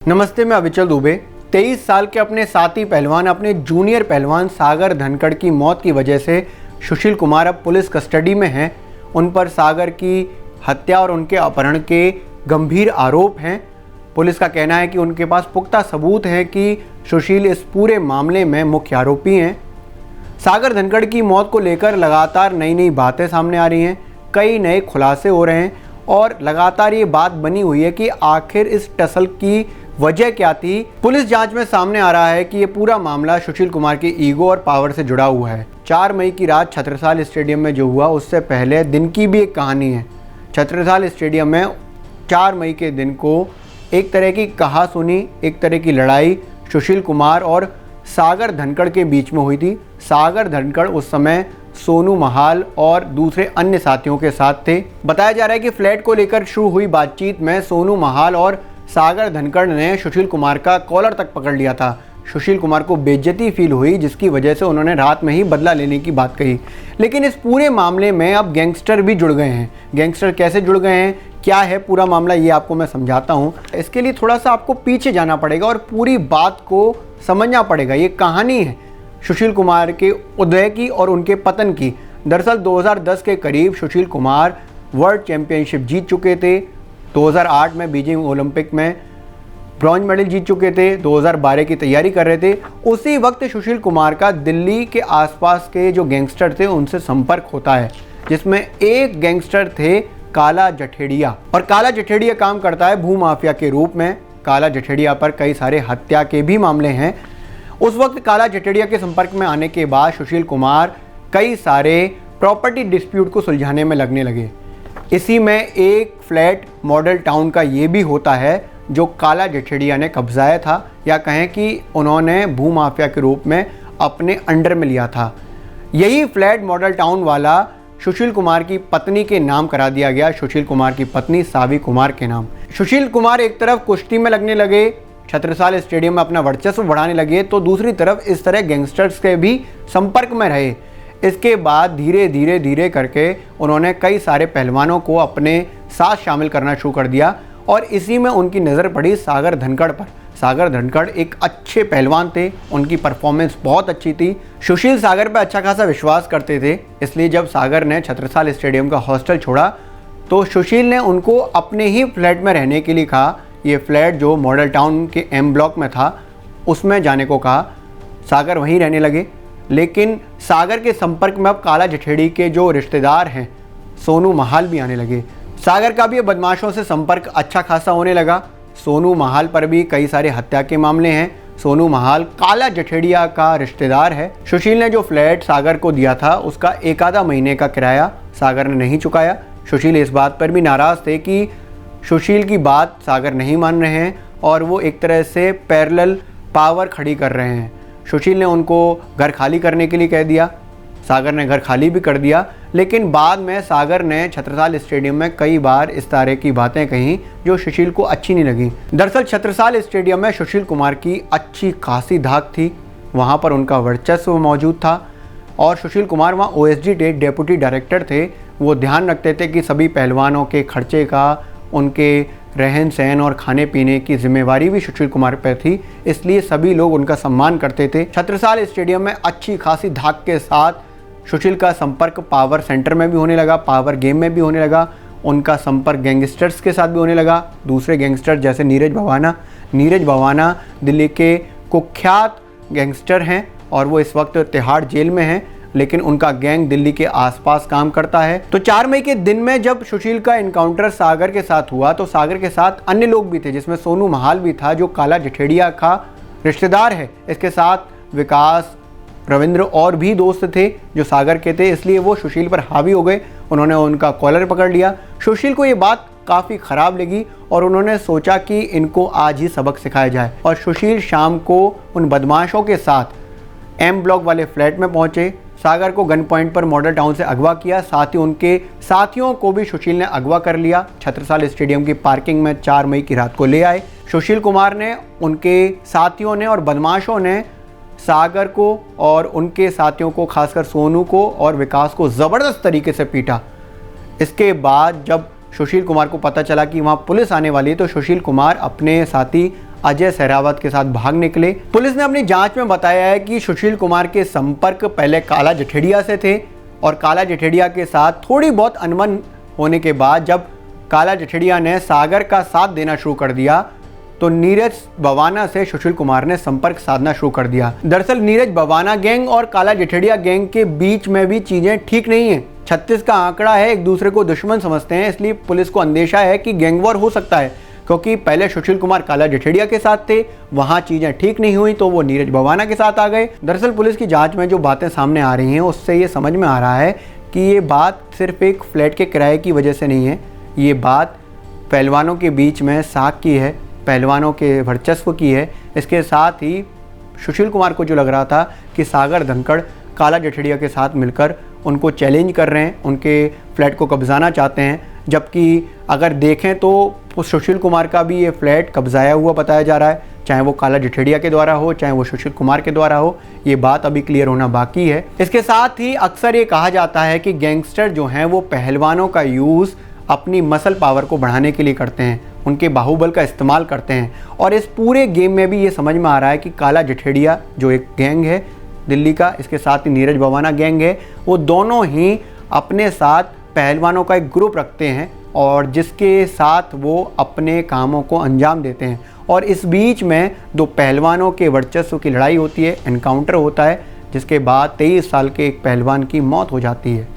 नमस्ते, मैं अविचल दुबे। 23 साल के अपने साथी पहलवान, अपने जूनियर पहलवान सागर धनखड़ की मौत की वजह से सुशील कुमार अब पुलिस कस्टडी में हैं। उन पर सागर की हत्या और उनके अपहरण के गंभीर आरोप हैं। पुलिस का कहना है कि उनके पास पुख्ता सबूत हैं कि सुशील इस पूरे मामले में मुख्य आरोपी हैं। सागर धनखड़ की मौत को लेकर लगातार नई नई बातें सामने आ रही हैं, कई नए खुलासे हो रहे हैं और लगातार ये बात बनी हुई है कि आखिर इस टसल की वजह क्या थी। पुलिस जांच में सामने आ रहा है कि ये पूरा मामला सुशील कुमार की ईगो और पावर से जुड़ा हुआ है। 4 मई की रात छत्रसाल स्टेडियम में जो हुआ उससे पहले दिन की भी एक कहानी है। छत्रसाल स्टेडियम में 4 मई के दिन को एक तरह की कहासुनी, एक तरह की लड़ाई सुशील कुमार और सागर धनखड़ के बीच में हुई थी। सागर धनखड़ उस समय सोनू महाल और दूसरे अन्य साथियों के साथ थे। बताया जा रहा है कि फ्लैट को लेकर शुरू हुई बातचीत में सोनू महाल और सागर धनखड़ ने सुशील कुमार का कॉलर तक पकड़ लिया था। सुशील कुमार को बेइज्जती फील हुई, जिसकी वजह से उन्होंने रात में ही बदला लेने की बात कही। लेकिन इस पूरे मामले में अब गैंगस्टर भी जुड़ गए हैं। गैंगस्टर कैसे जुड़ गए हैं, क्या है पूरा मामला, ये आपको मैं समझाता हूँ। इसके लिए थोड़ा सा आपको पीछे जाना पड़ेगा और पूरी बात को समझना पड़ेगा। ये कहानी है सुशील कुमार के उदय की और उनके पतन की। दरअसल 2010 के करीब सुशील कुमार वर्ल्ड चैंपियनशिप जीत चुके थे। 2008 में बीजिंग ओलंपिक में ब्रॉन्ज मेडल जीत चुके थे। 2012 की तैयारी कर रहे थे। उसी वक्त सुशील कुमार का दिल्ली के आसपास के जो गैंगस्टर थे उनसे संपर्क होता है, जिसमें एक गैंगस्टर थे काला जठेड़िया। और काला जठेड़िया काम करता है भूमाफिया के रूप में। काला जठेड़िया पर कई सारे हत्या के भी मामले हैं। उस वक्त काला जठेड़िया के संपर्क में आने के बाद सुशील कुमार कई सारे प्रॉपर्टी डिस्प्यूट को सुलझाने में लगने लगे। इसी में एक फ्लैट मॉडल टाउन का ये भी होता है जो काला जठेड़िया ने कब्जाया था, या कहें कि उन्होंने भूमाफिया के रूप में अपने अंडर में लिया था। यही फ्लैट मॉडल टाउन वाला सुशील कुमार की पत्नी के नाम करा दिया गया, सुशील कुमार की पत्नी सावी कुमार के नाम। सुशील कुमार एक तरफ कुश्ती में लगने लगे, छत्रसाल स्टेडियम में अपना वर्चस्व बढ़ाने लगे, तो दूसरी तरफ इस तरह गैंगस्टर्स के भी संपर्क में रहे। इसके बाद धीरे धीरे करके उन्होंने कई सारे पहलवानों को अपने साथ शामिल करना शुरू कर दिया और इसी में उनकी नज़र पड़ी सागर धनखड़ पर। सागर धनखड़ एक अच्छे पहलवान थे, उनकी परफॉर्मेंस बहुत अच्छी थी। सुशील सागर पर अच्छा खासा विश्वास करते थे, इसलिए जब सागर ने छत्रसाल स्टेडियम का हॉस्टल छोड़ा तो सुशील ने उनको अपने ही फ्लैट में रहने के लिए कहा। ये फ्लैट जो मॉडल टाउन के एम ब्लॉक में था उसमें जाने को कहा। सागर वहीं रहने लगे, लेकिन सागर के संपर्क में अब काला जठेड़ी के जो रिश्तेदार हैं सोनू महाल भी आने लगे। सागर का भी बदमाशों से संपर्क अच्छा खासा होने लगा। सोनू महाल पर भी कई सारे हत्या के मामले हैं। सोनू महाल काला जठेड़िया का रिश्तेदार है। सुशील ने जो फ्लैट सागर को दिया था उसका 1 आधा महीने का किराया सागर ने नहीं चुकाया। सुशील इस बात पर भी नाराज़ थे कि सुशील की बात सागर नहीं मान रहे हैं और वो एक तरह से पैरेलल पावर खड़ी कर रहे हैं। सुशील ने उनको घर खाली करने के लिए कह दिया। सागर ने घर खाली भी कर दिया, लेकिन बाद में सागर ने छत्रसाल स्टेडियम में कई बार इस तरह की बातें कहीं जो सुशील को अच्छी नहीं लगी। दरअसल छत्रसाल स्टेडियम में सुशील कुमार की अच्छी खासी धाक थी, वहाँ पर उनका वर्चस्व मौजूद था और सुशील कुमार वहाँ OSD डेप्यूटी डायरेक्टर थे। वो ध्यान रखते थे कि सभी पहलवानों के खर्चे का, उनके रहन सहन और खाने पीने की जिम्मेवारी भी सुशील कुमार पर थी, इसलिए सभी लोग उनका सम्मान करते थे। छत्रसाल स्टेडियम में अच्छी खासी धाक के साथ सुशील का संपर्क पावर सेंटर में भी होने लगा, पावर गेम में भी होने लगा। उनका संपर्क गैंगस्टर्स के साथ भी होने लगा। दूसरे गैंगस्टर जैसे नीरज भवाना दिल्ली के कुख्यात गैंगस्टर हैं और वो इस वक्त तिहाड़ जेल में हैं, लेकिन उनका गैंग दिल्ली के आसपास काम करता है। तो 4 मई के दिन में जब सुशील का इनकाउंटर सागर के साथ हुआ तो सागर के साथ अन्य लोग भी थे, जिसमें सोनू महाल भी था जो काला जठेड़िया का रिश्तेदार है। इसके साथ विकास, रविंद्र और भी दोस्त थे जो सागर के थे, इसलिए वो सुशील पर हावी हो गए। उन्होंने उनका कॉलर पकड़ लिया। सुशील को ये बात काफ़ी ख़राब लगी और उन्होंने सोचा कि इनको आज ही सबक सिखाया जाए और सुशील शाम को उन बदमाशों के साथ एम ब्लॉक वाले फ्लैट में पहुंचे। सागर को गन पॉइंट पर मॉडल टाउन से अगवा किया, साथ ही उनके साथियों को भी सुशील ने अगवा कर लिया। छत्रसाल स्टेडियम की पार्किंग में 4 मई की रात को ले आए। सुशील कुमार ने, उनके साथियों ने और बदमाशों ने सागर को और उनके साथियों को, खासकर सोनू को और विकास को ज़बरदस्त तरीके से पीटा। इसके बाद जब सुशील कुमार को पता चला कि वहाँ पुलिस आने वाली है तो सुशील कुमार अपने साथी अजय सहरावत के साथ भाग निकले। पुलिस ने अपनी जांच में बताया है कि सुशील कुमार के संपर्क पहले काला जठेड़िया से थे और काला जठेड़िया के साथ थोड़ी बहुत अनबन होने के बाद जब काला जठेड़िया ने सागर का साथ देना शुरू कर दिया तो नीरज बवाना से सुशील कुमार ने संपर्क साधना शुरू कर दिया। दरअसल नीरज बवाना गैंग और काला जठेड़िया गैंग के बीच में भी चीजें ठीक नहीं है। 36 का आंकड़ा है, एक दूसरे को दुश्मन समझते हैं, इसलिए पुलिस को अंदेशा है कि गैंगवॉर हो सकता है, क्योंकि पहले सुशील कुमार काला जठेड़िया के साथ थे, वहां चीजें ठीक नहीं हुई तो वो नीरज बवाना के साथ आ गए। दरअसल पुलिस की जांच में जो बातें सामने आ रही हैं उससे ये समझ में आ रहा है कि ये बात सिर्फ एक फ्लैट के किराए की वजह से नहीं है, ये बात पहलवानों के बीच में साख की है, पहलवानों के वर्चस्व की है। इसके साथ ही सुशील कुमार को जो लग रहा था कि सागर धनखड़ काला जठेड़िया के साथ मिलकर उनको चैलेंज कर रहे हैं, उनके फ्लैट को कब्जाना चाहते हैं, जबकि अगर देखें तो सुशील कुमार का भी ये फ्लैट कब्जाया हुआ बताया जा रहा है, चाहे वो काला जठेड़िया के द्वारा हो चाहे वो सुशील कुमार के द्वारा हो, ये बात अभी क्लियर होना बाकी है। इसके साथ ही अक्सर ये कहा जाता है कि गैंगस्टर जो हैं वो पहलवानों का यूज़ अपनी मसल पावर को बढ़ाने के लिए करते हैं, उनके बाहुबल का इस्तेमाल करते हैं। और इस पूरे गेम में भी ये समझ में आ रहा है कि काला जठेड़िया जो एक गैंग है दिल्ली का, इसके साथ ही नीरज बवाना गैंग है, वो दोनों ही अपने साथ पहलवानों का एक ग्रुप रखते हैं और जिसके साथ वो अपने कामों को अंजाम देते हैं। और इस बीच में दो पहलवानों के वर्चस्व की लड़ाई होती है, एनकाउंटर होता है, जिसके बाद 23 साल के एक पहलवान की मौत हो जाती है।